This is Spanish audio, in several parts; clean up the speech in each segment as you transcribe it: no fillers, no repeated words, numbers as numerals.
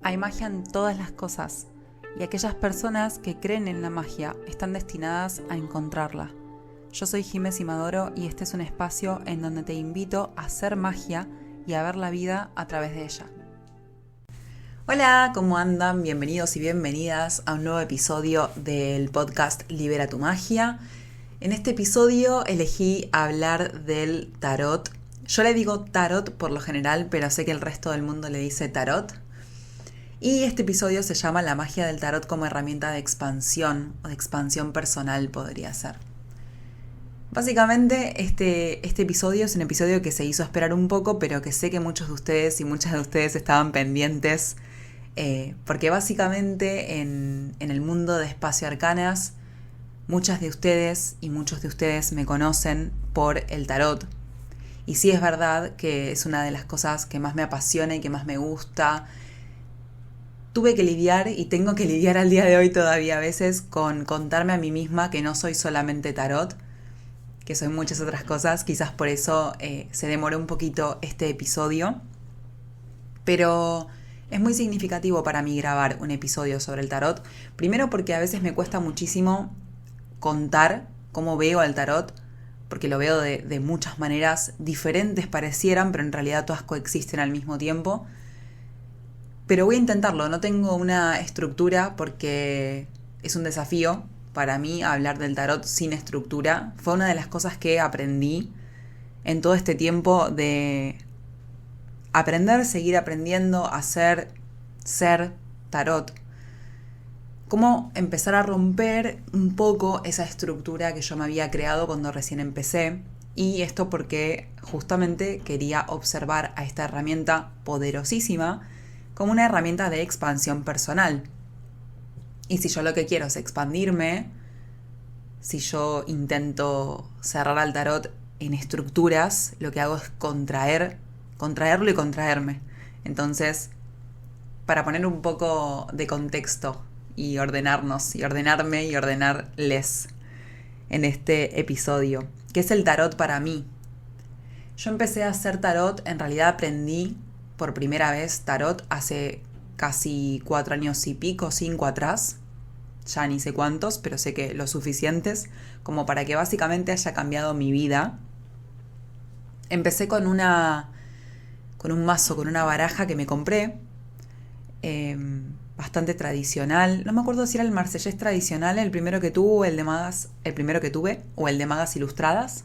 Hay magia en todas las cosas, y aquellas personas que creen en la magia están destinadas a encontrarla. Yo soy Jimé Simadoro y este es un espacio en donde te invito a hacer magia y a ver la vida a través de ella. Hola, ¿cómo andan? Bienvenidos y bienvenidas a un nuevo episodio del podcast Libera tu Magia. En este episodio elegí hablar del tarot. Yo le digo tarot por lo general, pero sé que el resto del mundo le dice tarot. Y este episodio se llama La magia del tarot como herramienta de expansión o de expansión personal podría ser. Básicamente este episodio es un episodio que se hizo esperar un poco, pero que sé que muchos de ustedes y muchas de ustedes estaban pendientes, porque básicamente en el mundo de Espacio Arcanas, muchas de ustedes y muchos de ustedes me conocen por el tarot. Y sí es verdad que es una de las cosas que más me apasiona y que más me gusta. Tuve que lidiar y tengo que lidiar al día de hoy todavía a veces con contarme a mí misma que no soy solamente tarot, que soy muchas otras cosas. Quizás por eso se demoró un poquito este episodio. Pero es muy significativo para mí grabar un episodio sobre el tarot. Primero porque a veces me cuesta muchísimo contar cómo veo al tarot, porque lo veo de muchas maneras diferentes parecieran, pero en realidad todas coexisten al mismo tiempo. Pero voy a intentarlo, no tengo una estructura porque es un desafío para mí hablar del tarot sin estructura. Fue una de las cosas que aprendí en todo este tiempo de aprender, seguir aprendiendo, hacer, ser tarot. Cómo empezar a romper un poco esa estructura que yo me había creado cuando recién empecé. Y esto porque justamente quería observar a esta herramienta poderosísima como una herramienta de expansión personal. Y si yo lo que quiero es expandirme, si yo intento cerrar al tarot en estructuras, lo que hago es contraerlo y contraerme. Entonces, para poner un poco de contexto y ordenarnos, y ordenarme y ordenarles en este episodio, ¿qué es el tarot para mí? Yo empecé a hacer tarot, en realidad aprendí por primera vez tarot hace casi 4 años y pico, 5 atrás. Ya ni sé cuántos, pero sé que lo suficientes como para que básicamente haya cambiado mi vida. Empecé con un mazo, con una baraja que me compré, bastante tradicional. No me acuerdo si era el marsellés tradicional, el primero que tuve, el primero que tuve, o el de magas ilustradas.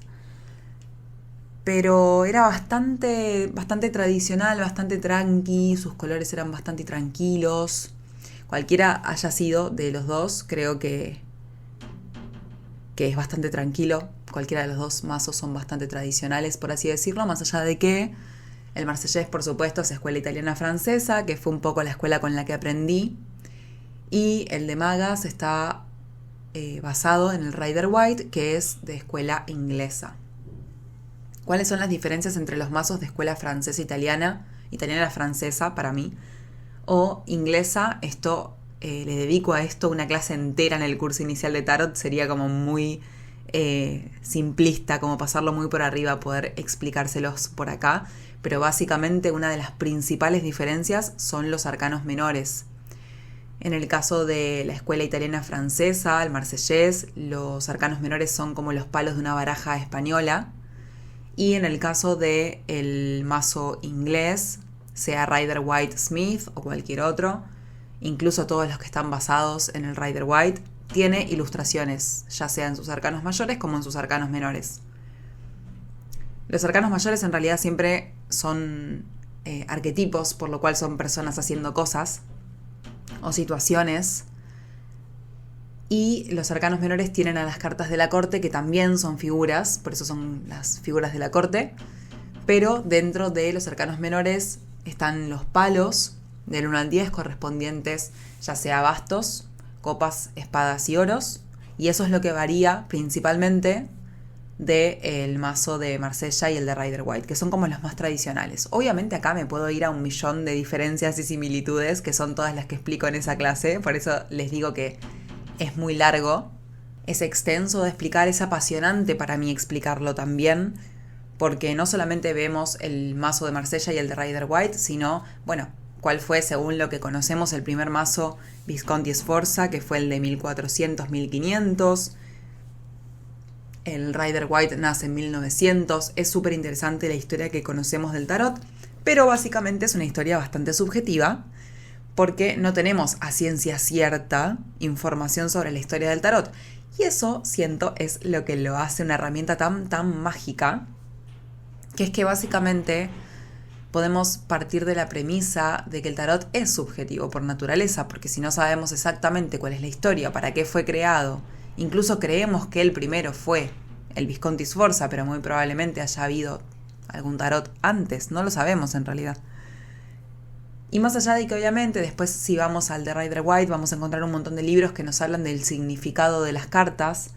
Pero era bastante tradicional, bastante tranqui, sus colores eran bastante tranquilos. Cualquiera haya sido de los dos, creo que es bastante tranquilo. Cualquiera de los dos mazos son bastante tradicionales, por así decirlo, más allá de que el marsellés, por supuesto, es escuela italiana-francesa, que fue un poco la escuela con la que aprendí. Y el de magas está basado en el Rider-Waite, que es de escuela inglesa. ¿Cuáles son las diferencias entre los mazos de escuela francesa italiana-francesa para mí, o inglesa? Esto le dedico a esto una clase entera en el curso inicial de tarot, sería como muy simplista, como pasarlo muy por arriba, poder explicárselos por acá, pero básicamente una de las principales diferencias son los arcanos menores. En el caso de la escuela italiana-francesa, el marsellés, los arcanos menores son como los palos de una baraja española. Y en el caso del mazo inglés, sea Rider-Waite Smith o cualquier otro, incluso todos los que están basados en el Rider-Waite, tiene ilustraciones, ya sea en sus arcanos mayores como en sus arcanos menores. Los arcanos mayores en realidad siempre son arquetipos, por lo cual son personas haciendo cosas o situaciones. Y los arcanos menores tienen a las cartas de la corte, que también son figuras, por eso son las figuras de la corte. Pero dentro de los arcanos menores están los palos del 1 al 10 correspondientes ya sea a bastos, copas, espadas y oros. Y eso es lo que varía principalmente del mazo de Marsella y el de Rider-Waite, que son como los más tradicionales. Obviamente acá me puedo ir a un millón de diferencias y similitudes, que son todas las que explico en esa clase. Por eso les digo que es muy largo, es extenso de explicar, es apasionante para mí explicarlo también, porque no solamente vemos el mazo de Marsella y el de Rider-Waite, sino, bueno, cuál fue, según lo que conocemos, el primer mazo Visconti Sforza, que fue el de 1400-1500. El Rider Waite nace en 1900. Es súper interesante la historia que conocemos del tarot, pero básicamente es una historia bastante subjetiva, porque no tenemos a ciencia cierta información sobre la historia del tarot. Y eso, siento, es lo que lo hace una herramienta tan mágica, que es que básicamente podemos partir de la premisa de que el tarot es subjetivo por naturaleza, porque si no sabemos exactamente cuál es la historia, para qué fue creado, incluso creemos que el primero fue el Visconti Sforza, pero muy probablemente haya habido algún tarot antes, no lo sabemos en realidad. Y más allá de que obviamente después si vamos al de Rider Waite vamos a encontrar un montón de libros que nos hablan del significado de las cartas.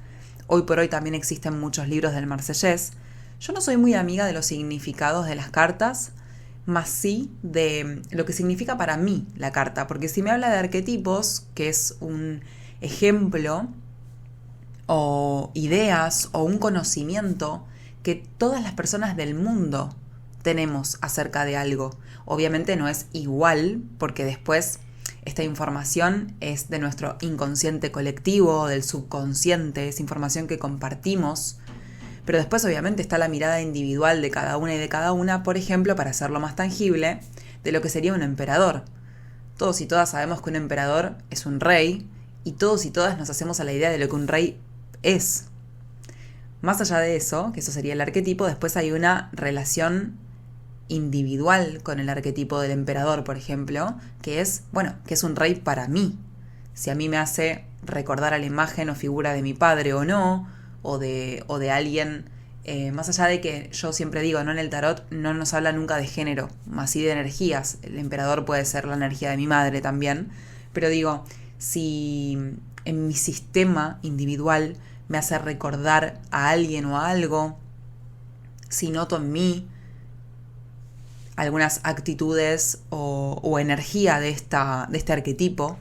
Hoy por hoy también existen muchos libros del Marsellés. Yo no soy muy amiga de los significados de las cartas, más sí de lo que significa para mí la carta, porque si me habla de arquetipos, que es un ejemplo o ideas o un conocimiento que todas las personas del mundo tenemos acerca de algo. Obviamente no es igual, porque después esta información es de nuestro inconsciente colectivo, del subconsciente, es información que compartimos, pero después obviamente está la mirada individual de cada una y de cada una, por ejemplo, para hacerlo más tangible, de lo que sería un emperador. Todos y todas sabemos que un emperador es un rey, y todos y todas nos hacemos a la idea de lo que un rey es. Más allá de eso, que eso sería el arquetipo, después hay una relación individual con el arquetipo del emperador, por ejemplo, que es un rey para mí. Si a mí me hace recordar a la imagen o figura de mi padre o no, o de alguien, más allá de que yo siempre digo, ¿no? En el tarot no nos habla nunca de género, más sí de energías. El emperador puede ser la energía de mi madre también, pero digo, si en mi sistema individual me hace recordar a alguien o a algo, si noto en mí algunas actitudes o energía de este arquetipo,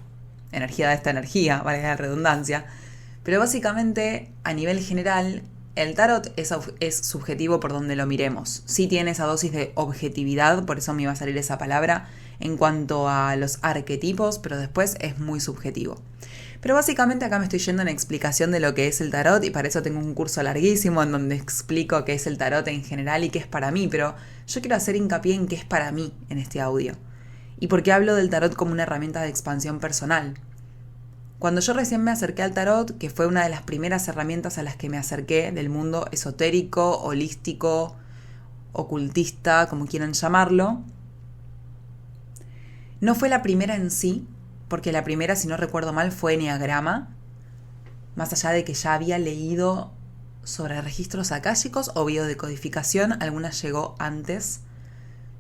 energía de esta energía, vale la redundancia, pero básicamente a nivel general el tarot es subjetivo por donde lo miremos. Sí tiene esa dosis de objetividad, por eso me iba a salir esa palabra, en cuanto a los arquetipos, pero después es muy subjetivo. Pero básicamente acá me estoy yendo en explicación de lo que es el tarot y para eso tengo un curso larguísimo en donde explico qué es el tarot en general y qué es para mí, pero yo quiero hacer hincapié en qué es para mí en este audio. Y por qué hablo del tarot como una herramienta de expansión personal. Cuando yo recién me acerqué al tarot, que fue una de las primeras herramientas a las que me acerqué del mundo esotérico, holístico, ocultista, como quieran llamarlo, no fue la primera en sí, porque la primera, si no recuerdo mal, fue Enneagrama, más allá de que ya había leído sobre registros akáshicos o biodecodificación, alguna llegó antes,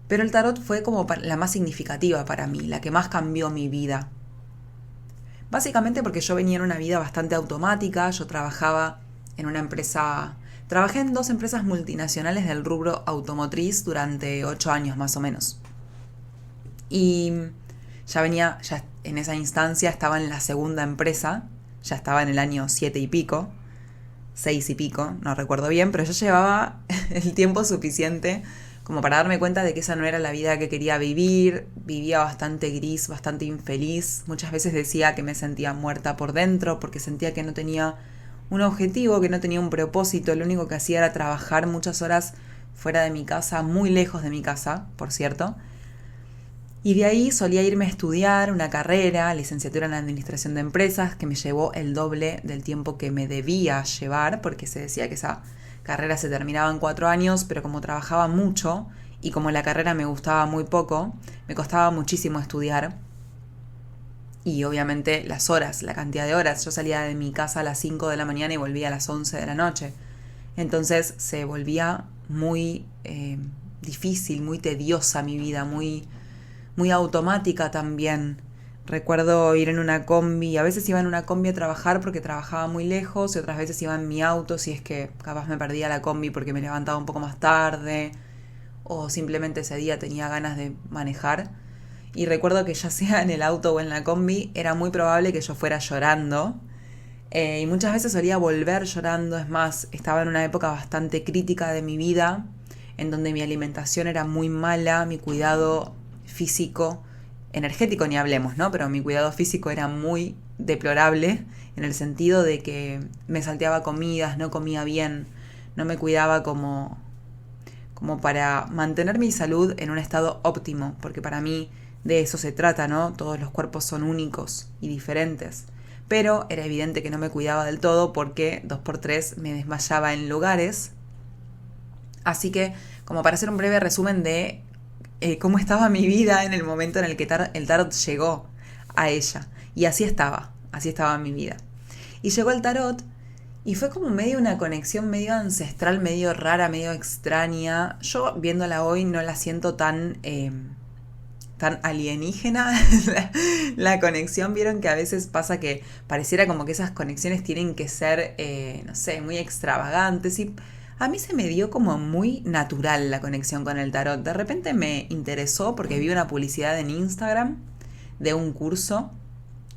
pero el tarot fue como la más significativa para mí, la que más cambió mi vida. Básicamente porque yo venía en una vida bastante automática, yo trabajé en 2 empresas multinacionales del rubro automotriz durante 8 años más o menos. Y ya en esa instancia estaba en la segunda empresa, ya estaba en el año 7 y pico, 6 y pico, no recuerdo bien, pero yo llevaba el tiempo suficiente como para darme cuenta de que esa no era la vida que quería vivir. Vivía bastante gris, bastante infeliz. Muchas veces decía que me sentía muerta por dentro porque sentía que no tenía un objetivo, que no tenía un propósito. Lo único que hacía era trabajar muchas horas fuera de mi casa, muy lejos de mi casa, por cierto. Y de ahí solía irme a estudiar una carrera, licenciatura en Administración de Empresas, que me llevó el doble del tiempo que me debía llevar, porque se decía que esa carrera se terminaba en 4 años, pero como trabajaba mucho y como la carrera me gustaba muy poco, me costaba muchísimo estudiar. Y obviamente las horas, la cantidad de horas. Yo salía de mi casa a las 5 de la mañana y volvía a las 11 de la noche. Entonces se volvía muy difícil, muy tediosa mi vida, muy automática también. Recuerdo ir en una combi, a veces iba en una combi a trabajar porque trabajaba muy lejos y otras veces iba en mi auto si es que capaz me perdía la combi porque me levantaba un poco más tarde o simplemente ese día tenía ganas de manejar. Y recuerdo que ya sea en el auto o en la combi era muy probable que yo fuera llorando y muchas veces solía volver llorando. Es más, estaba en una época bastante crítica de mi vida en donde mi alimentación era muy mala, mi cuidado físico energético ni hablemos, ¿no? Pero mi cuidado físico era muy deplorable en el sentido de que me salteaba comidas, no comía bien, no me cuidaba como para mantener mi salud en un estado óptimo, porque para mí de eso se trata, ¿no? Todos los cuerpos son únicos y diferentes. Pero era evidente que no me cuidaba del todo porque 2x3 me desmayaba en lugares. Así que, como para hacer un breve resumen de cómo estaba mi vida en el momento en el que el tarot llegó a ella. Y así estaba mi vida. Y llegó el tarot y fue como medio una conexión medio ancestral, medio rara, medio extraña. Yo viéndola hoy no la siento tan alienígena la conexión. Vieron que a veces pasa que pareciera como que esas conexiones tienen que ser, no sé, muy extravagantes, y a mí se me dio como muy natural la conexión con el tarot. De repente me interesó porque vi una publicidad en Instagram de un curso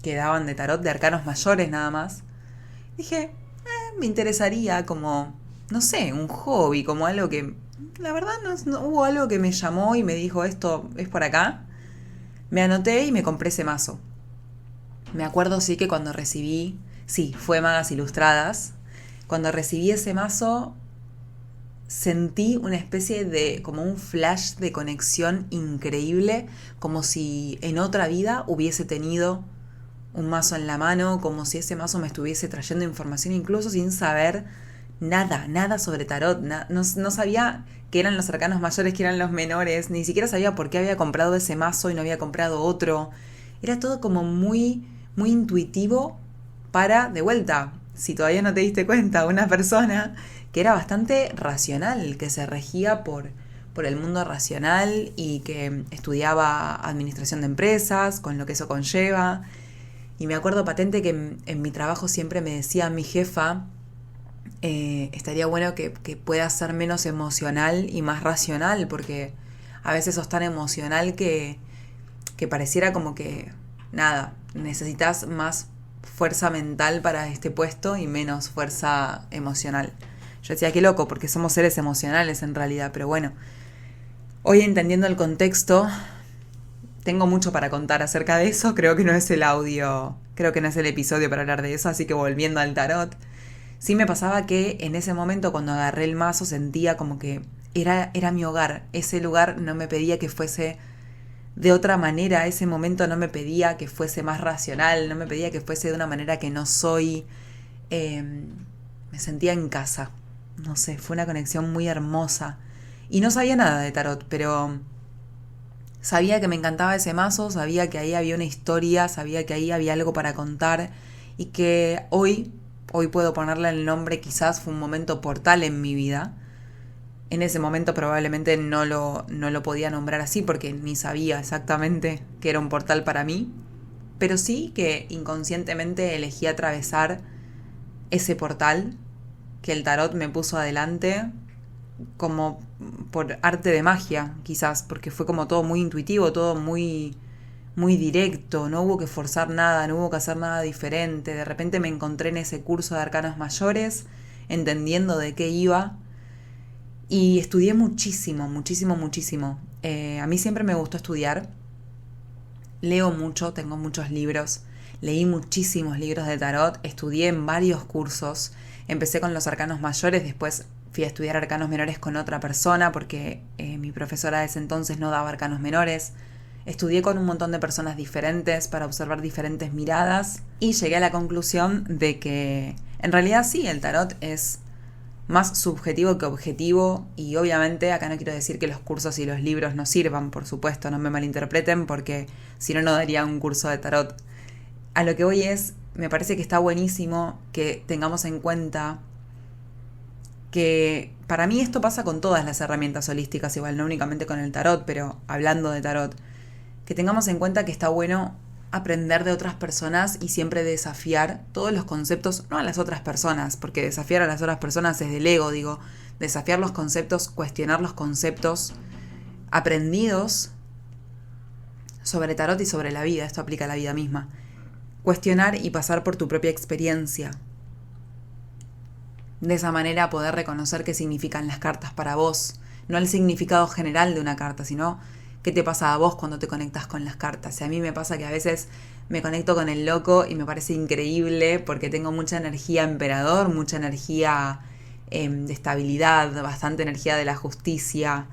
que daban de tarot, de arcanos mayores nada más. Dije, me interesaría como, no sé, un hobby, como algo que, la verdad no hubo algo que me llamó y me dijo, esto es por acá. Me anoté y me compré ese mazo. Me acuerdo sí que cuando recibí, fue Magas Ilustradas, cuando recibí ese mazo sentí una especie de, como un flash de conexión increíble, como si en otra vida hubiese tenido un mazo en la mano, como si ese mazo me estuviese trayendo información incluso sin saber nada sobre tarot. No sabía qué eran los arcanos mayores, qué eran los menores, ni siquiera sabía por qué había comprado ese mazo y no había comprado otro. Era todo como muy, muy intuitivo para, de vuelta, si todavía no te diste cuenta, una persona que era bastante racional, que se regía por el mundo racional y que estudiaba administración de empresas, con lo que eso conlleva. Y me acuerdo patente que en mi trabajo siempre me decía mi jefa, estaría bueno que puedas ser menos emocional y más racional, porque a veces sos tan emocional que pareciera como que, nada, necesitas más fuerza mental para este puesto y menos fuerza emocional. Yo decía, qué loco, porque somos seres emocionales en realidad, pero bueno, hoy entendiendo el contexto, tengo mucho para contar acerca de eso. Creo que no es el audio, creo que no es el episodio para hablar de eso, así que volviendo al tarot, sí me pasaba que en ese momento cuando agarré el mazo sentía como que era mi hogar. Ese lugar no me pedía que fuese de otra manera, ese momento no me pedía que fuese más racional, no me pedía que fuese de una manera que no soy. Me sentía en casa. No sé, fue una conexión muy hermosa. Y no sabía nada de tarot, pero sabía que me encantaba ese mazo, sabía que ahí había una historia, sabía que ahí había algo para contar y que hoy puedo ponerle el nombre, quizás fue un momento portal en mi vida. En ese momento probablemente no lo podía nombrar así porque ni sabía exactamente que era un portal para mí, pero sí que inconscientemente elegí atravesar ese portal que el tarot me puso adelante como por arte de magia, quizás, porque fue como todo muy intuitivo, todo muy, muy directo, no hubo que forzar nada, no hubo que hacer nada diferente. De repente me encontré en ese curso de arcanos mayores, entendiendo de qué iba, y estudié muchísimo. A mí siempre me gustó estudiar, leo mucho, tengo muchos libros, leí muchísimos libros de tarot, estudié en varios cursos, empecé con los arcanos mayores, después fui a estudiar arcanos menores con otra persona porque mi profesora de ese entonces no daba arcanos menores. Estudié con un montón de personas diferentes para observar diferentes miradas y llegué a la conclusión de que en realidad sí, el tarot es más subjetivo que objetivo, y obviamente acá no quiero decir que los cursos y los libros no sirvan, por supuesto, no me malinterpreten, porque si no, no daría un curso de tarot. A lo que voy es, me parece que está buenísimo que tengamos en cuenta que para mí esto pasa con todas las herramientas holísticas, igual no únicamente con el tarot, pero hablando de tarot, que tengamos en cuenta que está bueno aprender de otras personas y siempre desafiar todos los conceptos, no a las otras personas, porque desafiar a las otras personas es del ego, digo, desafiar los conceptos, cuestionar los conceptos aprendidos sobre tarot y sobre la vida, esto aplica a la vida misma. Cuestionar y pasar por tu propia experiencia. De esa manera poder reconocer qué significan las cartas para vos, no el significado general de una carta, sino qué te pasa a vos cuando te conectas con las cartas. Y a mí me pasa que a veces me conecto con el loco y me parece increíble porque tengo mucha energía emperador, mucha energía de estabilidad, bastante energía de la justicia.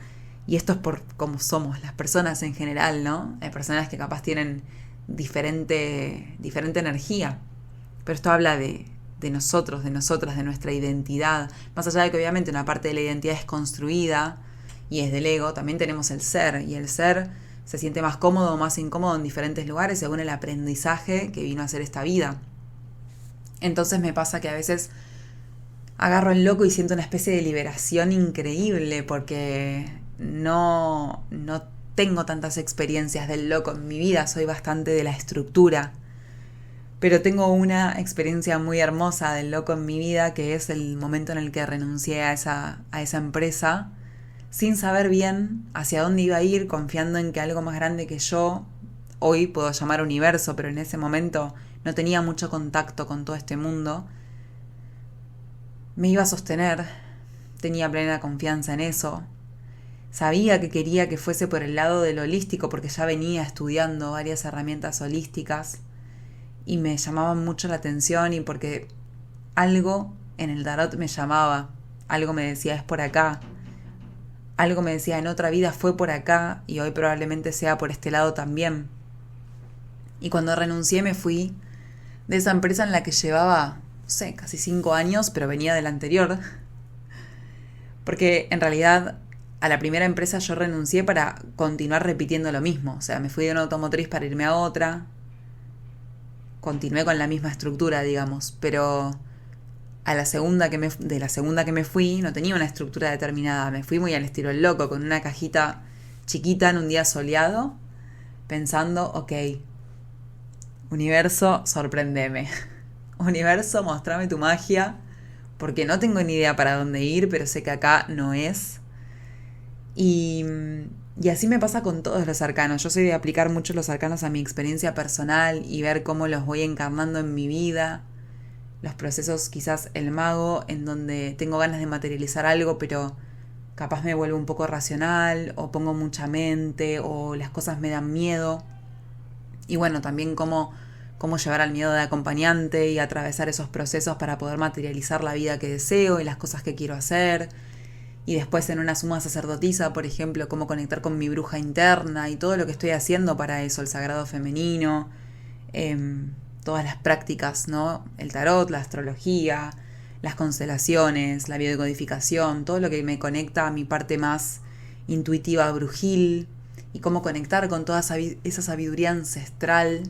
Y esto es por cómo somos las personas en general, ¿no? Hay personas que capaz tienen diferente energía. Pero esto habla de nosotros, de nosotras, de nuestra identidad. Más allá de que obviamente una parte de la identidad es construida y es del ego, también tenemos el ser. Y el ser se siente más cómodo o más incómodo en diferentes lugares según el aprendizaje que vino a hacer esta vida. Entonces me pasa que a veces agarro el loco y siento una especie de liberación increíble porque no tengo tantas experiencias del loco en mi vida, soy bastante de la estructura. Pero tengo una experiencia muy hermosa del loco en mi vida, que es el momento en el que renuncié a esa empresa, sin saber bien hacia dónde iba a ir, confiando en que algo más grande que yo, hoy puedo llamar universo, pero en ese momento no tenía mucho contacto con todo este mundo, me iba a sostener, tenía plena confianza en eso. Sabía que quería que fuese por el lado del holístico porque ya venía estudiando varias herramientas holísticas y me llamaban mucho la atención y porque algo en el tarot me llamaba, algo me decía es por acá, algo me decía en otra vida fue por acá y hoy probablemente sea por este lado también. Y cuando renuncié me fui de esa empresa en la que llevaba, no sé, casi 5 años, pero venía de la anterior. Porque en realidad a la primera empresa yo renuncié para continuar repitiendo lo mismo. O sea, me fui de una automotriz para irme a otra. Continué con la misma estructura, digamos. Pero a la segunda de la segunda que me fui no tenía una estructura determinada. Me fui muy al estilo el loco, con una cajita chiquita en un día soleado, pensando, ok, universo, sorprendeme. Universo, mostrame tu magia, porque no tengo ni idea para dónde ir, pero sé que acá no es. Y así me pasa con todos los arcanos. Yo soy de aplicar mucho los arcanos a mi experiencia personal y ver cómo los voy encarnando en mi vida. Los procesos, quizás el mago, en donde tengo ganas de materializar algo, pero capaz me vuelvo un poco racional, o pongo mucha mente, o las cosas me dan miedo. Y bueno, también cómo llevar al miedo de acompañante y atravesar esos procesos para poder materializar la vida que deseo y las cosas que quiero hacer. Y después en una suma sacerdotisa, por ejemplo, cómo conectar con mi bruja interna y todo lo que estoy haciendo para eso, el sagrado femenino, todas las prácticas, ¿no? El tarot, la astrología, las constelaciones, la biodecodificación, todo lo que me conecta a mi parte más intuitiva brujil y cómo conectar con toda esa sabiduría ancestral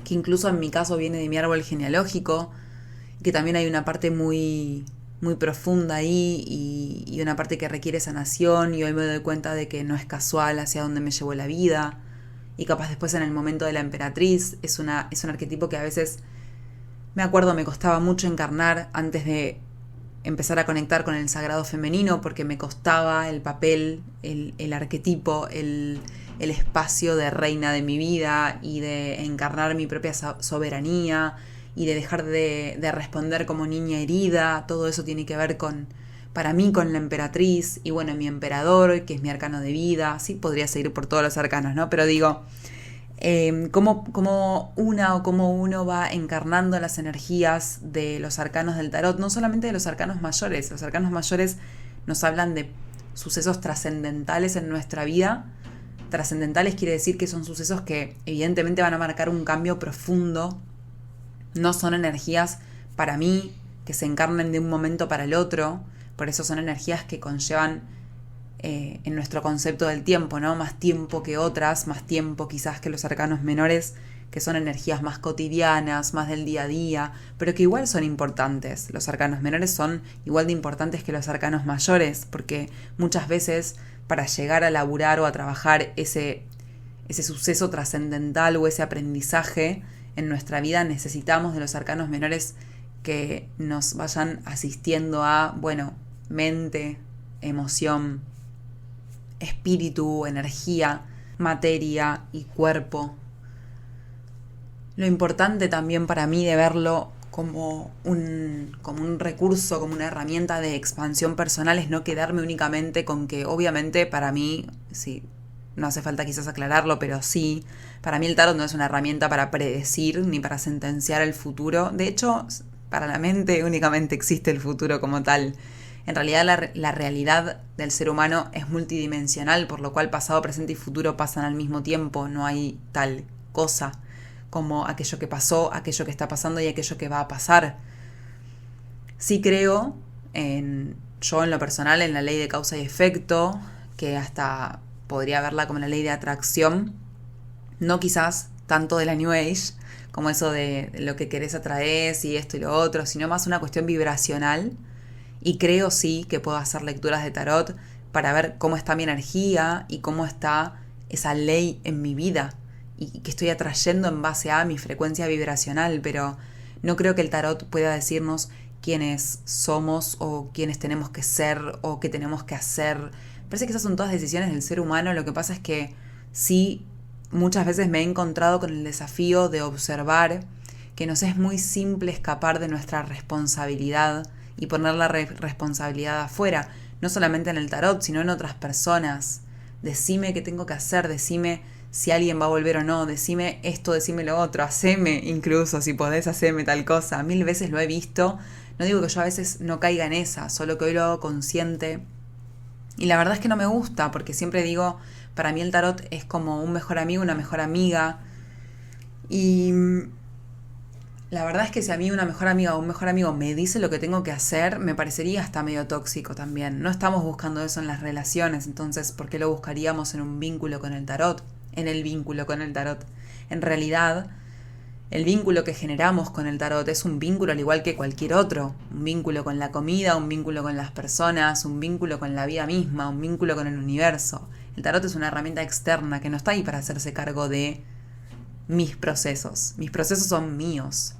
que incluso en mi caso viene de mi árbol genealógico, que también hay una parte muy profunda ahí y una parte que requiere sanación y hoy me doy cuenta de que no es casual hacia dónde me llevó la vida y capaz después en el momento de la emperatriz es un arquetipo que a veces me acuerdo me costaba mucho encarnar antes de empezar a conectar con el sagrado femenino porque me costaba el papel, el arquetipo, el espacio de reina de mi vida y de encarnar mi propia soberanía y de dejar de responder como niña herida. Todo eso tiene que ver para mí con la emperatriz y bueno, mi emperador, que es mi arcano de vida. Sí, podría seguir por todos los arcanos, ¿no? Pero digo, cómo uno va encarnando las energías de los arcanos del tarot, no solamente de los arcanos mayores. Los arcanos mayores nos hablan de sucesos trascendentales en nuestra vida. Trascendentales quiere decir que son sucesos que evidentemente van a marcar un cambio profundo. No son energías para mí que se encarnen de un momento para el otro. Por eso son energías que conllevan en nuestro concepto del tiempo, ¿no? Más tiempo que otras, más tiempo quizás que los arcanos menores, que son energías más cotidianas, más del día a día, pero que igual son importantes. Los arcanos menores son igual de importantes que los arcanos mayores, porque muchas veces para llegar a laburar o a trabajar ese suceso trascendental o ese aprendizaje en nuestra vida necesitamos de los arcanos menores que nos vayan asistiendo a, bueno, mente, emoción, espíritu, energía, materia y cuerpo. Lo importante también para mí de verlo como un recurso, como una herramienta de expansión personal es no quedarme únicamente con que obviamente para mí, sí, no hace falta quizás aclararlo, pero sí, para mí el tarot no es una herramienta para predecir ni para sentenciar el futuro. De hecho, para la mente únicamente existe el futuro como tal. En realidad la realidad del ser humano es multidimensional, por lo cual pasado, presente y futuro pasan al mismo tiempo. No hay tal cosa como aquello que pasó, aquello que está pasando y aquello que va a pasar. Sí creo, yo en lo personal, en la ley de causa y efecto, que hasta podría verla como la ley de atracción, no quizás tanto de la New Age, como eso de lo que querés atraes y esto y lo otro, sino más una cuestión vibracional. Y creo sí que puedo hacer lecturas de tarot para ver cómo está mi energía y cómo está esa ley en mi vida y que estoy atrayendo en base a mi frecuencia vibracional, pero no creo que el tarot pueda decirnos quiénes somos o quiénes tenemos que ser o qué tenemos que hacer. Parece que esas son todas decisiones del ser humano. Lo que pasa es que sí, muchas veces me he encontrado con el desafío de observar que nos es muy simple escapar de nuestra responsabilidad y poner la responsabilidad afuera, no solamente en el tarot, sino en otras personas. Decime qué tengo que hacer, decime si alguien va a volver o no, decime esto, decime lo otro, haceme incluso, si podés, haceme tal cosa. 1000 veces lo he visto, no digo que yo a veces no caiga en esa, solo que hoy lo hago consciente. Y la verdad es que no me gusta, porque siempre digo, para mí el tarot es como un mejor amigo, una mejor amiga. Y la verdad es que si a mí una mejor amiga o un mejor amigo me dice lo que tengo que hacer, me parecería hasta medio tóxico también. No estamos buscando eso en las relaciones, entonces, ¿por qué lo buscaríamos en un vínculo con el tarot? En el vínculo con el tarot. En realidad, el vínculo que generamos con el tarot es un vínculo al igual que cualquier otro. Un vínculo con la comida, un vínculo con las personas, un vínculo con la vida misma, un vínculo con el universo. El tarot es una herramienta externa que no está ahí para hacerse cargo de mis procesos. Mis procesos son míos.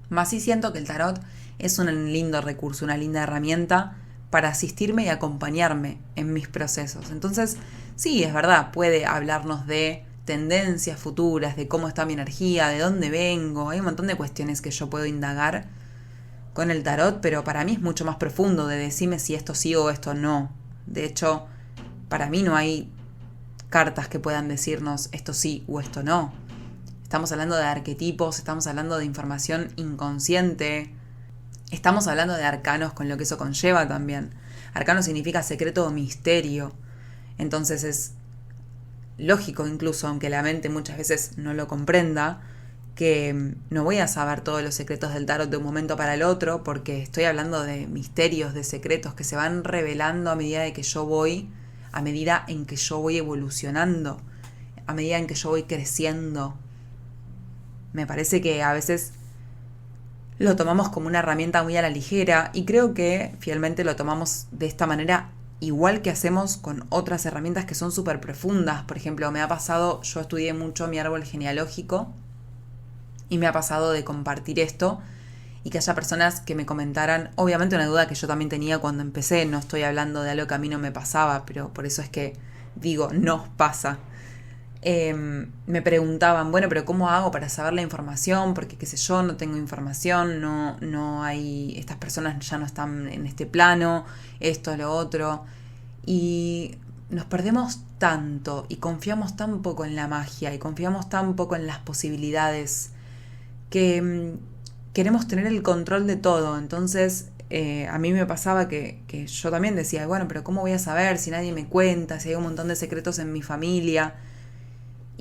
Más sí siento que el tarot es un lindo recurso, una linda herramienta para asistirme y acompañarme en mis procesos. Entonces, sí, es verdad, puede hablarnos de tendencias futuras, de cómo está mi energía, de dónde vengo. Hay un montón de cuestiones que yo puedo indagar con el tarot, pero para mí es mucho más profundo de decirme si esto sí o esto no. De hecho, para mí no hay cartas que puedan decirnos esto sí o esto no. Estamos hablando de arquetipos, estamos hablando de información inconsciente, estamos hablando de arcanos con lo que eso conlleva también. Arcano significa secreto o misterio. Entonces es lógico incluso, aunque la mente muchas veces no lo comprenda, que no voy a saber todos los secretos del tarot de un momento para el otro, porque estoy hablando de misterios, de secretos que se van revelando a medida de que yo voy, a medida en que yo voy evolucionando, a medida en que yo voy creciendo. Me parece que a veces lo tomamos como una herramienta muy a la ligera y creo que fielmente lo tomamos de esta manera igual que hacemos con otras herramientas que son súper profundas. Por ejemplo, me ha pasado, yo estudié mucho mi árbol genealógico y me ha pasado de compartir esto y que haya personas que me comentaran, obviamente una duda que yo también tenía cuando empecé, no estoy hablando de algo que a mí no me pasaba, pero por eso es que digo, nos pasa. Me preguntaban, bueno, pero ¿cómo hago para saber la información? Porque qué sé yo, no tengo información, no hay, estas personas ya no están en este plano, esto, lo otro. Y nos perdemos tanto y confiamos tan poco en la magia y confiamos tan poco en las posibilidades que queremos tener el control de todo. Entonces a mí me pasaba que yo también decía, bueno, pero ¿cómo voy a saber si nadie me cuenta, si hay un montón de secretos en mi familia?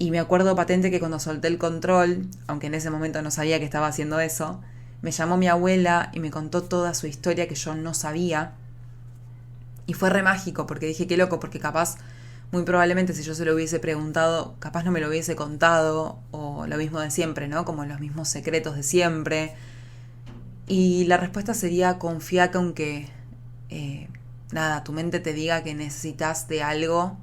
Y me acuerdo patente que cuando solté el control, aunque en ese momento no sabía que estaba haciendo eso, me llamó mi abuela y me contó toda su historia que yo no sabía. Y fue re mágico, porque dije, qué loco, porque capaz, muy probablemente si yo se lo hubiese preguntado, capaz no me lo hubiese contado, o lo mismo de siempre, ¿no? Como los mismos secretos de siempre. Y la respuesta sería, confía que aunque, tu mente te diga que necesitas de algo,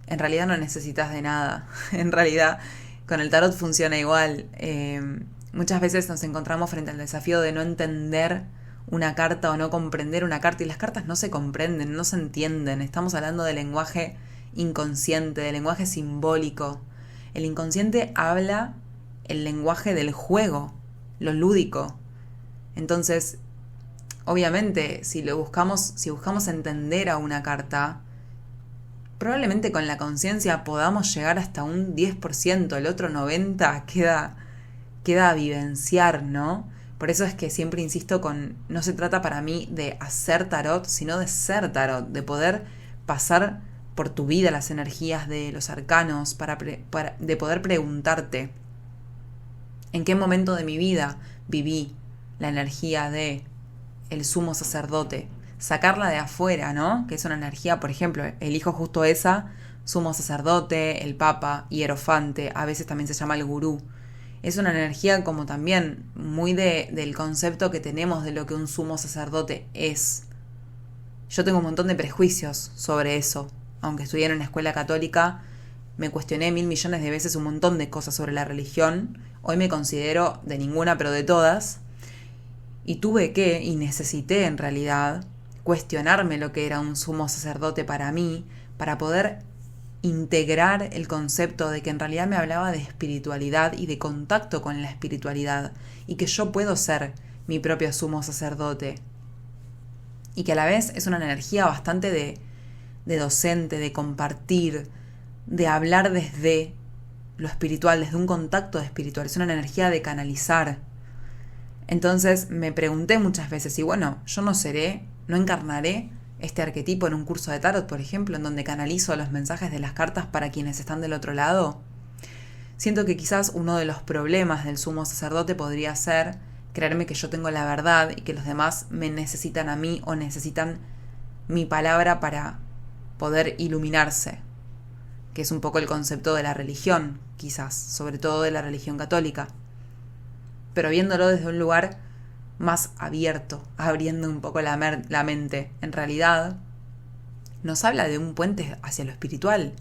en realidad no necesitas de nada. En realidad, con el tarot funciona igual. Muchas veces nos encontramos frente al desafío de no entender una carta o no comprender una carta. Y las cartas no se comprenden, no se entienden. Estamos hablando de lenguaje inconsciente, de lenguaje simbólico. El inconsciente habla el lenguaje del juego, lo lúdico. Entonces, obviamente, si buscamos entender a una carta, probablemente con la conciencia podamos llegar hasta un 10%, el otro 90% queda a vivenciar, ¿no? Por eso es que siempre insisto no se trata para mí de hacer tarot, sino de ser tarot, de poder pasar por tu vida las energías de los arcanos, de poder preguntarte en qué momento de mi vida viví la energía de el sumo sacerdote, sacarla de afuera, ¿no? Que es una energía, por ejemplo, elijo justo esa, sumo sacerdote, el papa, hierofante, a veces también se llama el gurú. Es una energía como también muy del concepto que tenemos de lo que un sumo sacerdote es. Yo tengo un montón de prejuicios sobre eso. Aunque estudié en una escuela católica, me cuestioné 1.000 millones de veces un montón de cosas sobre la religión. Hoy me considero de ninguna, pero de todas. Y y necesité en realidad, cuestionarme lo que era un sumo sacerdote para mí, para poder integrar el concepto de que en realidad me hablaba de espiritualidad y de contacto con la espiritualidad, y que yo puedo ser mi propio sumo sacerdote. Y que a la vez es una energía bastante de docente, de compartir, de hablar desde lo espiritual, desde un contacto espiritual. Es una energía de canalizar. Entonces me pregunté muchas veces, y bueno, yo no encarnaré este arquetipo en un curso de tarot, por ejemplo, en donde canalizo los mensajes de las cartas para quienes están del otro lado. Siento que quizás uno de los problemas del sumo sacerdote podría ser creerme que yo tengo la verdad y que los demás me necesitan a mí o necesitan mi palabra para poder iluminarse, que es un poco el concepto de la religión, quizás, sobre todo de la religión católica. Pero viéndolo desde un lugar más abierto, abriendo un poco la mente, en realidad nos habla de un puente hacia lo espiritual,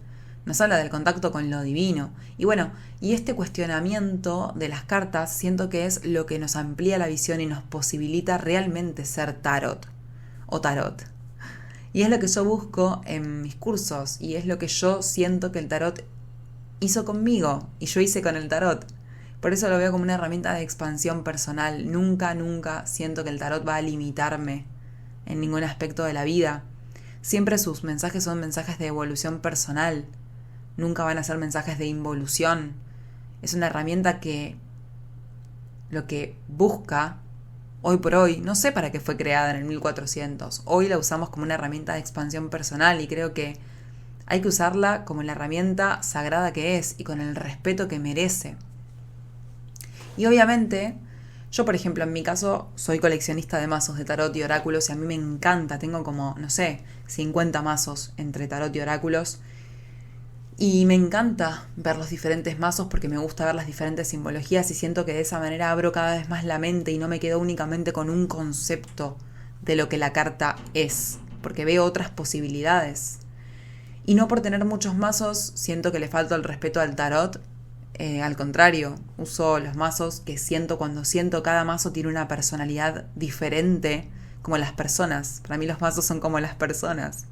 nos habla del contacto con lo divino. Y bueno, y este cuestionamiento de las cartas siento que es lo que nos amplía la visión y nos posibilita realmente ser tarot o tarot. Y es lo que yo busco en mis cursos y es lo que yo siento que el tarot hizo conmigo y yo hice con el tarot. Por eso lo veo como una herramienta de expansión personal. Nunca siento que el tarot va a limitarme en ningún aspecto de la vida. Siempre sus mensajes son mensajes de evolución personal. Nunca van a ser mensajes de involución. Es una herramienta que lo que busca, hoy por hoy, no sé para qué fue creada en el 1400. Hoy la usamos como una herramienta de expansión personal y creo que hay que usarla como la herramienta sagrada que es y con el respeto que merece. Y obviamente, yo por ejemplo en mi caso soy coleccionista de mazos de tarot y oráculos y a mí me encanta, tengo como, 50 mazos entre tarot y oráculos. Y me encanta ver los diferentes mazos porque me gusta ver las diferentes simbologías y siento que de esa manera abro cada vez más la mente y no me quedo únicamente con un concepto de lo que la carta es, porque veo otras posibilidades. Y no por tener muchos mazos siento que le falto el respeto al tarot. Al contrario, uso los mazos que siento cuando siento. Cada mazo tiene una personalidad diferente, como las personas. Para mí los mazos son como las personas.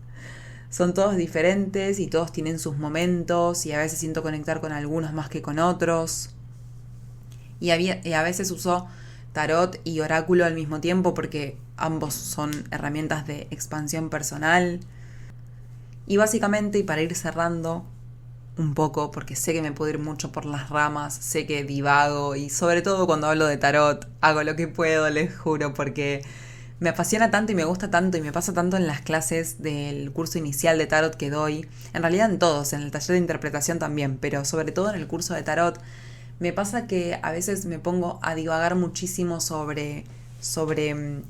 Son todos diferentes y todos tienen sus momentos y a veces siento conectar con algunos más que con otros. Y a veces uso tarot y oráculo al mismo tiempo porque ambos son herramientas de expansión personal. Y básicamente, y para ir cerrando un poco, porque sé que me puedo ir mucho por las ramas, sé que divago y sobre todo cuando hablo de tarot hago lo que puedo, les juro, porque me apasiona tanto y me gusta tanto y me pasa tanto en las clases del curso inicial de tarot que doy, en realidad en todos, en el taller de interpretación también, pero sobre todo en el curso de tarot, me pasa que a veces me pongo a divagar muchísimo sobre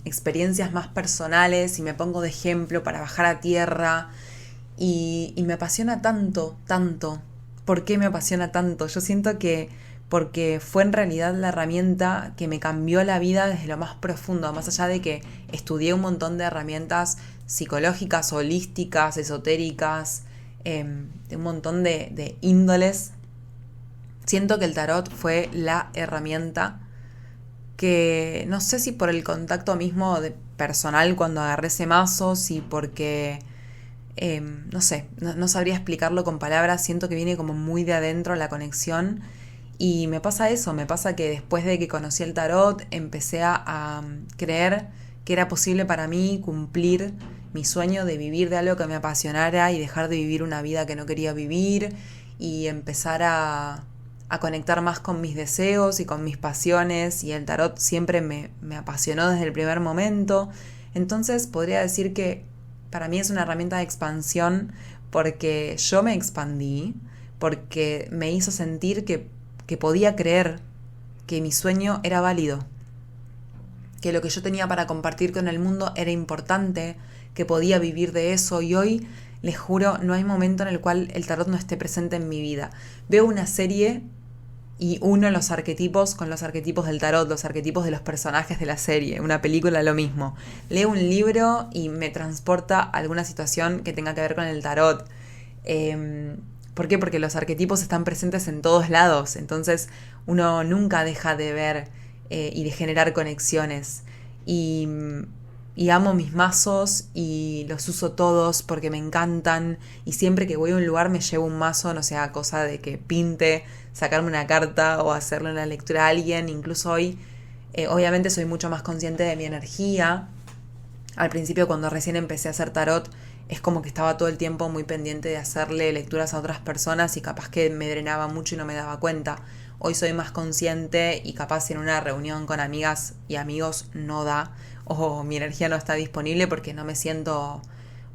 experiencias más personales y me pongo de ejemplo para bajar a tierra. Y me apasiona tanto. ¿Por qué me apasiona tanto? Yo siento que porque fue en realidad la herramienta que me cambió la vida desde lo más profundo, más allá de que estudié un montón de herramientas psicológicas, holísticas, esotéricas, de un montón de índoles. Siento que el tarot fue la herramienta que, no sé si por el contacto mismo de personal cuando agarré ese mazo, si porque... no sabría explicarlo con palabras, siento que viene como muy de adentro la conexión y me pasa eso, me pasa que después de que conocí el tarot empecé a creer que era posible para mí cumplir mi sueño de vivir de algo que me apasionara y dejar de vivir una vida que no quería vivir y empezar a conectar más con mis deseos y con mis pasiones, y el tarot siempre me apasionó desde el primer momento. Entonces podría decir que para mí es una herramienta de expansión porque yo me expandí, porque me hizo sentir que podía creer que mi sueño era válido, que lo que yo tenía para compartir con el mundo era importante, que podía vivir de eso, y hoy, les juro, no hay momento en el cual el tarot no esté presente en mi vida. Veo una serie y uno los arquetipos con los arquetipos del tarot, los arquetipos de los personajes de la serie, una película lo mismo. Leo un libro y me transporta a alguna situación que tenga que ver con el tarot. ¿Por qué? Porque los arquetipos están presentes en todos lados, entonces uno nunca deja de ver y de generar conexiones. Y amo mis mazos y los uso todos porque me encantan, y siempre que voy a un lugar me llevo un mazo, no sea cosa de que pinte sacarme una carta o hacerle una lectura a alguien. Incluso hoy, obviamente soy mucho más consciente de mi energía. Al principio, cuando recién empecé a hacer tarot, es como que estaba todo el tiempo muy pendiente de hacerle lecturas a otras personas y capaz que me drenaba mucho y no me daba cuenta. Hoy soy más consciente y capaz en una reunión con amigas y amigos no da, o mi energía no está disponible porque no me siento,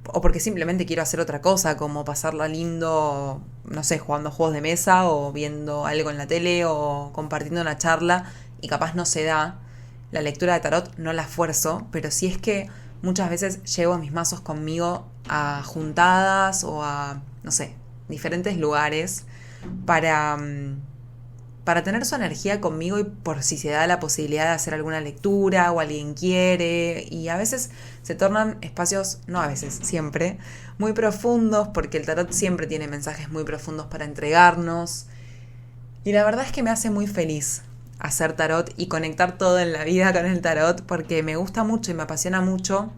o porque simplemente quiero hacer otra cosa, como pasarla lindo, no sé, jugando juegos de mesa o viendo algo en la tele o compartiendo una charla, y capaz no se da. La lectura de tarot no la esfuerzo, pero sí es que muchas veces llevo mis mazos conmigo a juntadas o a, no sé, diferentes lugares para tener su energía conmigo y por si se da la posibilidad de hacer alguna lectura o alguien quiere. Y a veces se tornan espacios, no a veces, siempre, muy profundos, porque el tarot siempre tiene mensajes muy profundos para entregarnos. Y la verdad es que me hace muy feliz hacer tarot y conectar todo en la vida con el tarot, porque me gusta mucho y me apasiona mucho.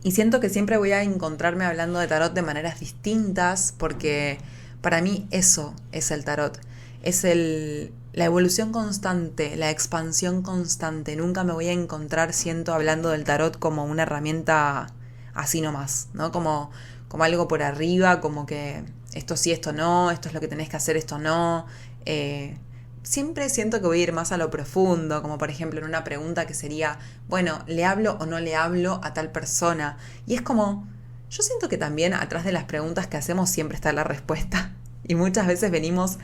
Y siento que siempre voy a encontrarme hablando de tarot de maneras distintas, porque para mí eso es el tarot. Es la evolución constante, la expansión constante. Nunca me voy a encontrar, siento, hablando del tarot como una herramienta así nomás, ¿no? Como algo por arriba, como que esto sí, esto no, esto es lo que tenés que hacer, esto no. Siempre siento que voy a ir más a lo profundo, como por ejemplo en una pregunta que sería, bueno, ¿le hablo o no le hablo a tal persona? Y es como, yo siento que también atrás de las preguntas que hacemos siempre está la respuesta. Y muchas veces venimos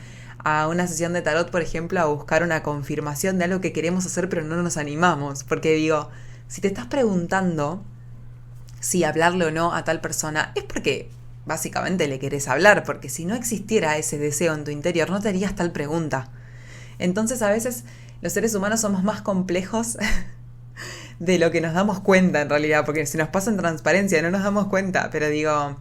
a una sesión de tarot, por ejemplo, a buscar una confirmación de algo que queremos hacer pero no nos animamos. Porque digo, si te estás preguntando si hablarle o no a tal persona, es porque básicamente le querés hablar, porque si no existiera ese deseo en tu interior no te harías tal pregunta. Entonces a veces los seres humanos somos más complejos de lo que nos damos cuenta en realidad, porque si nos pasa en transparencia no nos damos cuenta, pero digo,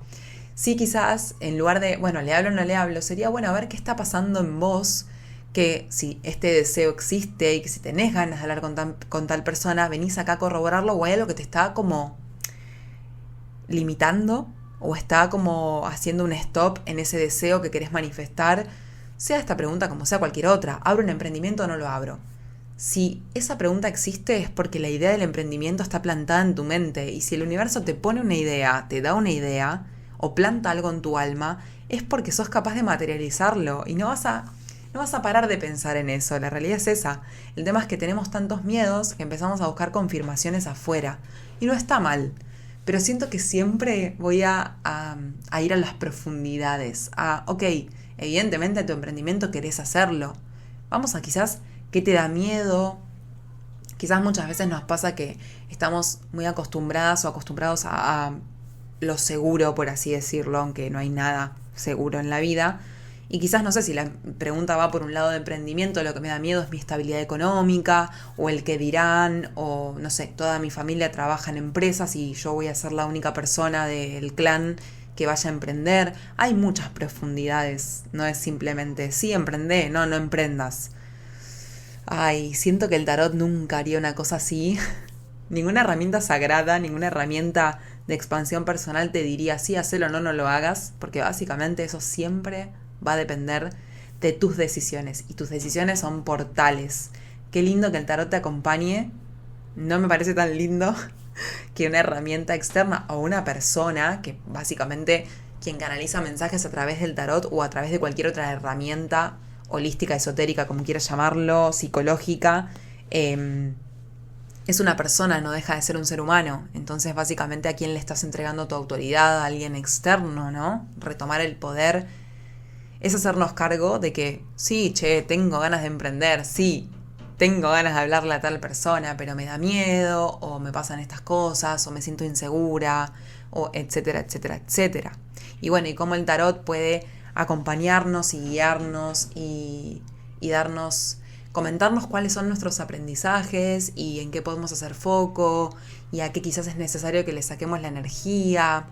sí, quizás en lugar de, bueno, le hablo o no le hablo, sería bueno a ver qué está pasando en vos, que si este deseo existe y que si tenés ganas de hablar con tal persona, venís acá a corroborarlo, o hay algo que te está como limitando o está como haciendo un stop en ese deseo que querés manifestar. Sea esta pregunta como sea cualquier otra, ¿abro un emprendimiento o no lo abro? Si esa pregunta existe es porque la idea del emprendimiento está plantada en tu mente, y si el universo te pone una idea, te da una idea o planta algo en tu alma, es porque sos capaz de materializarlo y no vas a parar de pensar en eso. La realidad es esa. El tema es que tenemos tantos miedos que empezamos a buscar confirmaciones afuera, y no está mal, pero siento que siempre voy a ir a las profundidades, ok, evidentemente tu emprendimiento querés hacerlo. Vamos a quizás qué te da miedo. Quizás muchas veces nos pasa que estamos muy acostumbradas o acostumbrados a lo seguro, por así decirlo, aunque no hay nada seguro en la vida. Y quizás, no sé, si la pregunta va por un lado de emprendimiento, lo que me da miedo es mi estabilidad económica, o el que dirán, o no sé, toda mi familia trabaja en empresas y yo voy a ser la única persona del clan que vaya a emprender. Hay muchas profundidades, no es simplemente, sí, emprendé, no emprendas. Ay, siento que el tarot nunca haría una cosa así. Ninguna herramienta sagrada, ninguna herramienta de expansión personal te diría, sí, hacelo o no lo hagas, porque básicamente eso siempre va a depender de tus decisiones, y tus decisiones son portales. Qué lindo que el tarot te acompañe. No me parece tan lindo que una herramienta externa o una persona que básicamente quien canaliza mensajes a través del tarot o a través de cualquier otra herramienta holística, esotérica, como quieras llamarlo, psicológica, es una persona, no deja de ser un ser humano. Entonces, básicamente, ¿a quién le estás entregando tu autoridad? A alguien externo, ¿no? Retomar el poder es hacernos cargo de que, sí, che, tengo ganas de emprender, sí, tengo ganas de hablarle a tal persona, pero me da miedo, o me pasan estas cosas, o me siento insegura, o etcétera, etcétera, etcétera. Y bueno, y cómo el tarot puede acompañarnos y guiarnos y darnos, comentarnos cuáles son nuestros aprendizajes y en qué podemos hacer foco y a qué quizás es necesario que le saquemos la energía.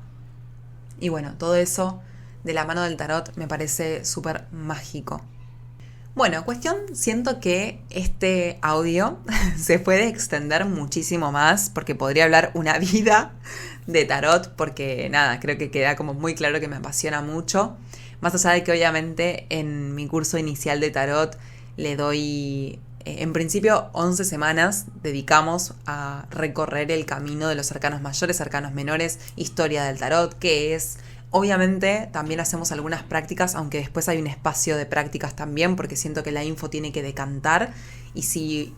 Y bueno, todo eso de la mano del tarot me parece súper mágico. Bueno, cuestión, siento que este audio se puede extender muchísimo más porque podría hablar una vida de tarot porque nada, creo que queda como muy claro que me apasiona mucho. Más allá de que obviamente en mi curso inicial de tarot le doy, en principio 11 semanas dedicamos a recorrer el camino de los arcanos mayores, arcanos menores, historia del tarot, qué es. Obviamente también hacemos algunas prácticas, aunque después hay un espacio de prácticas también, porque siento que la info tiene que decantar y si,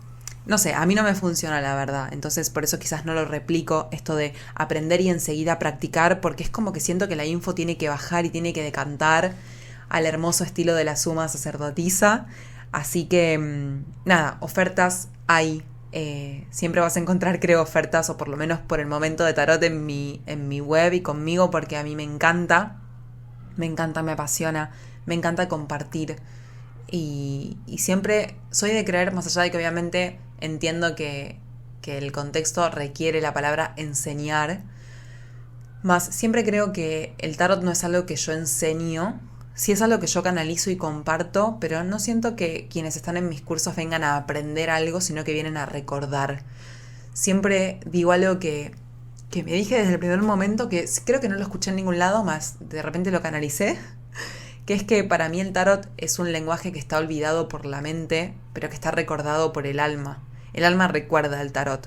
no sé, a mí no me funciona la verdad, entonces por eso quizás no lo replico, esto de aprender y enseguida practicar, porque es como que siento que la info tiene que bajar y tiene que decantar al hermoso estilo de la suma sacerdotisa, así que nada, ofertas hay. Siempre vas a encontrar, creo, ofertas, o por lo menos por el momento, de tarot en mi web y conmigo, porque a mí me encanta, me apasiona, me encanta compartir y siempre soy de creer, más allá de que obviamente entiendo que el contexto requiere la palabra enseñar, más siempre creo que el tarot no es algo que yo enseño. Sí es algo que yo canalizo y comparto, pero no siento que quienes están en mis cursos vengan a aprender algo, sino que vienen a recordar. Siempre digo algo que me dije desde el primer momento, que creo que no lo escuché en ningún lado, más de repente lo canalicé, que es que para mí el tarot es un lenguaje que está olvidado por la mente, pero que está recordado por el alma. El alma recuerda el tarot.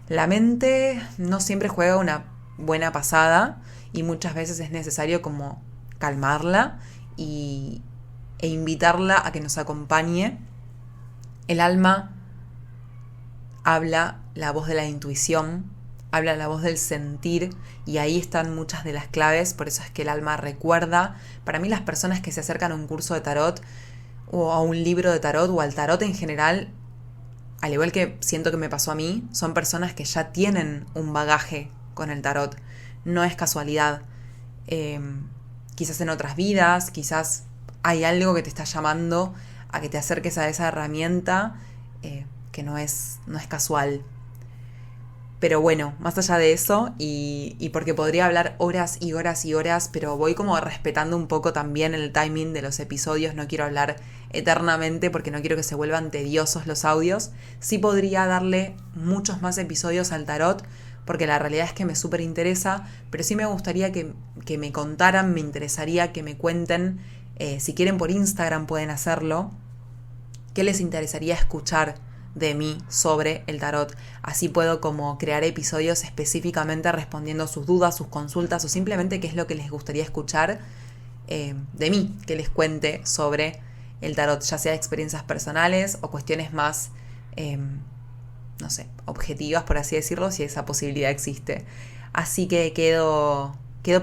La mente no siempre juega una buena pasada y muchas veces es necesario como calmarla e invitarla a que nos acompañe. El alma habla la voz de la intuición, habla la voz del sentir y ahí están muchas de las claves, por eso es que el alma recuerda. Para mí las personas que se acercan a un curso de tarot o a un libro de tarot o al tarot en general, al igual que siento que me pasó a mí, son personas que ya tienen un bagaje con el tarot, no es casualidad. Quizás en otras vidas, quizás hay algo que te está llamando a que te acerques a esa herramienta que no es casual. Pero bueno, más allá de eso, y porque podría hablar horas y horas y horas, pero voy como respetando un poco también el timing de los episodios, no quiero hablar eternamente porque no quiero que se vuelvan tediosos los audios. Sí podría darle muchos más episodios al tarot, porque la realidad es que me súper interesa, pero sí me gustaría que me contaran, me interesaría que me cuenten, si quieren por Instagram pueden hacerlo, qué les interesaría escuchar de mí sobre el tarot. Así puedo como crear episodios específicamente respondiendo sus dudas, sus consultas o simplemente qué es lo que les gustaría escuchar de mí, que les cuente sobre el tarot, ya sea experiencias personales o cuestiones más no sé, objetivas, por así decirlo, si esa posibilidad existe. Así que quedo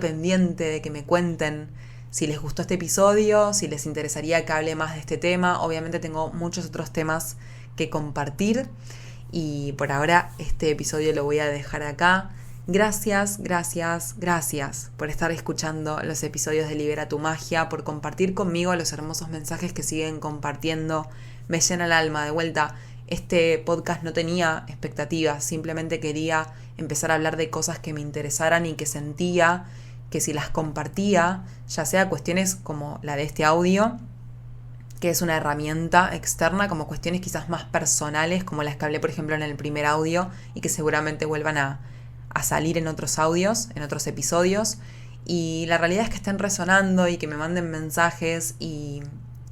pendiente de que me cuenten si les gustó este episodio, si les interesaría que hable más de este tema. Obviamente tengo muchos otros temas que compartir y por ahora este episodio lo voy a dejar acá. Gracias por estar escuchando los episodios de Libera tu Magia, por compartir conmigo los hermosos mensajes que siguen compartiendo. Me llena el alma. De vuelta, este podcast no tenía expectativas, simplemente quería empezar a hablar de cosas que me interesaran y que sentía que si las compartía, ya sea cuestiones como la de este audio, que es una herramienta externa, como cuestiones quizás más personales, como las que hablé por ejemplo en el primer audio y que seguramente vuelvan a salir en otros audios, en otros episodios, y la realidad es que estén resonando y que me manden mensajes y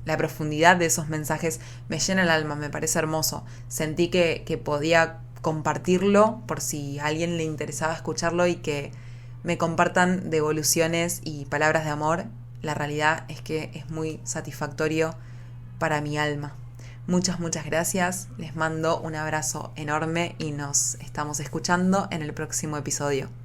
la profundidad de esos mensajes me llena el alma, me parece hermoso. Sentí que podía compartirlo por si a alguien le interesaba escucharlo y que me compartan devoluciones y palabras de amor. La realidad es que es muy satisfactorio para mi alma. Muchas, muchas gracias. Les mando un abrazo enorme y nos estamos escuchando en el próximo episodio.